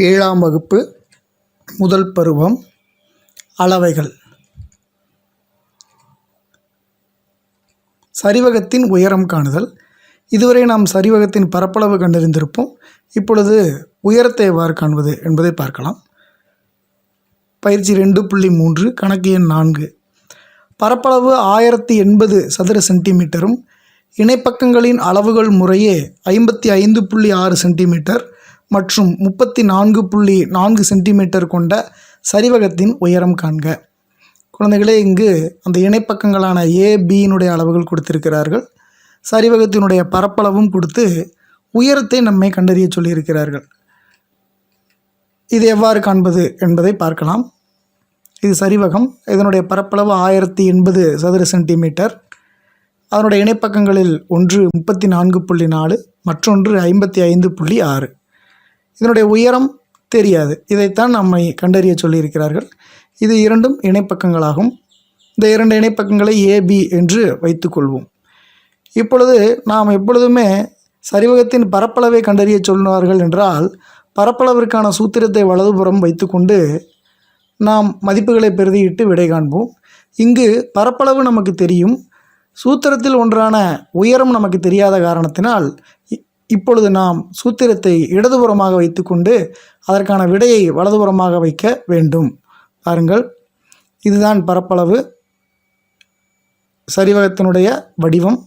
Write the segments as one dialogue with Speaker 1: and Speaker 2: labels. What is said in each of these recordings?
Speaker 1: ஏழாம் வகுப்பு முதல் பருவம் அளவைகள். சரிவகத்தின் உயரம் காணுதல். இதுவரை நாம் சரிவகத்தின் பரப்பளவு கண்டறிந்திருப்போம். இப்பொழுது உயரத்தை எவ்வாறு காண்பது என்பதை பார்க்கலாம். பயிற்சி 2.3 கணக்கு எண் 4. பரப்பளவு 1080 சதுர சென்டிமீட்டரும் இணைப்பக்கங்களின் அளவுகள் முறையே 55.6 சென்டிமீட்டர் மற்றும் 34.4 சென்டிமீட்டர் கொண்ட சரிவகத்தின் உயரம் காண்க. குழந்தைகளே, இங்கு அந்த இணைப்பக்கங்களான ABயினுடைய அளவுகள் கொடுத்திருக்கிறார்கள். சரிவகத்தினுடைய பரப்பளவும் கொடுத்து உயரத்தை நம்மை கண்டறிய சொல்லியிருக்கிறார்கள். இது எவ்வாறு காண்பது என்பதை பார்க்கலாம். இது சரிவகம். இதனுடைய பரப்பளவு 1080 சதுர சென்டிமீட்டர். அதனுடைய இணைப்பக்கங்களில் ஒன்று 34.4 மற்றொன்று 55.6. இதனுடைய உயரம் தெரியாது. இதைத்தான் நம்மை கண்டறிய சொல்லியிருக்கிறார்கள். இது இரண்டும் இணைப்பக்கங்களாகும். இந்த இரண்டு இணைப்பக்கங்களை AB என்று வைத்துக்கொள்வோம். இப்பொழுது நாம் எப்பொழுதுமே சரிவகத்தின் பரப்பளவை கண்டறிய சொல்வார்கள் என்றால் பரப்பளவிற்கான சூத்திரத்தை வலதுபுறம் வைத்துக்கொண்டு நாம் மதிப்புகளை பிரதியிட்டு விடை காண்போம். இங்கு பரப்பளவு நமக்கு தெரியும், சூத்திரத்தில் ஒன்றான உயரம் நமக்கு தெரியாத காரணத்தினால் இப்பொழுது நாம் சூத்திரத்தை இடதுபுறமாக வைத்துக்கொண்டு அதற்கான விடையை வலதுபுறமாக வைக்க வேண்டும். பாருங்கள், இதுதான் பரப்பளவு. சரிவகத்தினுடைய வடிவம்.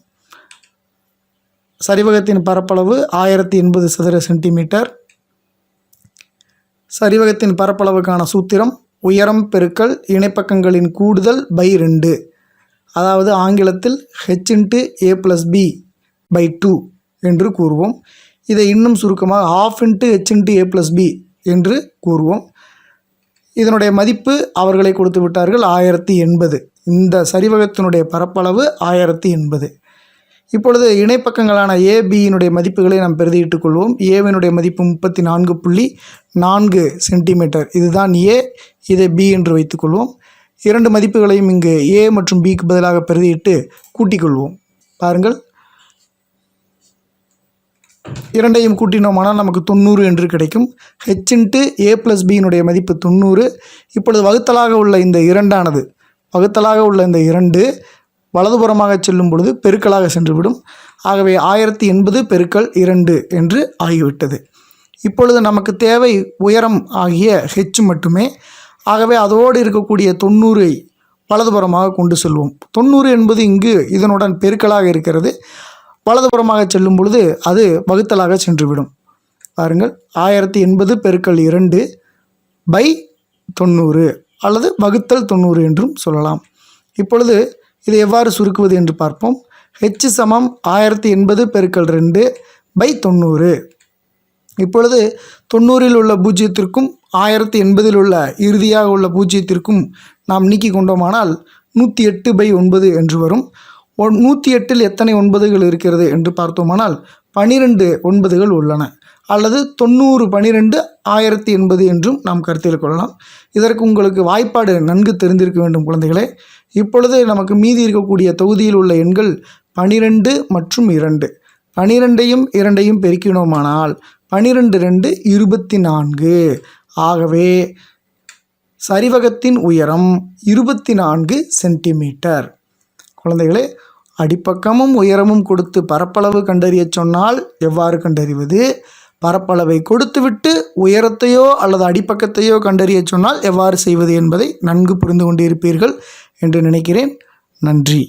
Speaker 1: சரிவகத்தின் பரப்பளவு 1080 சதுர சென்டிமீட்டர். சரிவகத்தின் பரப்பளவுக்கான சூத்திரம் உயரம் பெருக்கல் இணைப்பக்கங்களின் கூடுதல் பை 2, அதாவது ஆங்கிலத்தில் h/a+b/2 என்று கூறுவோம். இதை இன்னும் சுருக்கமாக ½ என்று கூறுவோம். இதனுடைய மதிப்பு அவர்களை கொடுத்து விட்டார்கள் 1080. இந்த சரிவகத்தினுடைய பரப்பளவு 1080. இப்பொழுது இணைப்பக்கங்களான ABயினுடைய மதிப்புகளை நாம் பிரதியிட்டுக் கொள்வோம். Aவினுடைய மதிப்பு 34.4 சென்டிமீட்டர். இதுதான் A, இதை B என்று வைத்துக்கொள்வோம். இரண்டு மதிப்புகளையும் இங்கு A மற்றும் Bக்கு பதிலாக பிரதியிட்டு கூட்டிக் கொள்வோம். பாருங்கள், இரண்டையும் கூட்டினோமானால் நமக்கு 90 என்று கிடைக்கும். h/a+b மதிப்பு 90. இப்பொழுது வகுத்தலாக உள்ள இந்த இரண்டானது வகுத்தலாக உள்ள இந்த 2 வலதுபுறமாக செல்லும் பொழுது பெருக்கலாக சென்றுவிடும். ஆகவே 1080 பெருக்கல் 2 என்று ஆகிவிட்டது. இப்பொழுது நமக்கு தேவை உயரம் ஆகிய h மட்டுமே. ஆகவே அதோடு இருக்கக்கூடிய 90ஐ வலதுபுறமாக கொண்டு செல்வோம். 90 என்பது இங்கு இதனுடன் பெருக்கலாக இருக்கிறது. வலதுபுறமாக செல்லும் பொழுது அது வகுத்தலாக சென்றுவிடும். பாருங்கள், 1080 பெருக்கல் 2 பை 90 அல்லது வகுத்தல் 90 என்றும் சொல்லலாம். இப்பொழுது இதை எவ்வாறு சுருக்குவது என்று பார்ப்போம். h சமம் 1080 பெருக்கல் 2 பை 90. இப்பொழுது 90இல் உள்ள பூஜ்ஜியத்திற்கும் 1080இல் உள்ள இறுதியாக உள்ள பூஜ்ஜியத்திற்கும் நாம் நீக்கி கொண்டோமானால் 108/9 என்று வரும். 108இல் எத்தனை 9கள் இருக்கிறது என்று பார்த்தோமானால் 12 9கள் உள்ளன. அல்லது 90 12 1080 என்றும் நாம் கருத்தில் கொள்ளலாம். இதற்கு உங்களுக்கு வாய்ப்பாடு நன்கு தெரிந்திருக்க வேண்டும் குழந்தைகளே. இப்பொழுது நமக்கு மீதி இருக்கக்கூடிய தொகுதியில் உள்ள எண்கள் 12 மற்றும் 2. 12ஐயும் 2ஐயும் பெருக்கினோமானால் 12 2 24. ஆகவே சரிவகத்தின் உயரம் 24 சென்டிமீட்டர். குழந்தைகளே, அடிப்பக்கமும் உயரமும் கொடுத்து பரப்பளவு கண்டறிய சொன்னால் எவ்வாறு கண்டறிவது, பரப்பளவை கொடுத்துவிட்டு உயரத்தையோ அல்லது அடிப்பக்கத்தையோ கண்டறிய சொன்னால் எவ்வாறு செய்வது என்பதை நன்கு புரிந்து கொண்டிருப்பீர்கள் என்று நினைக்கிறேன். நன்றி.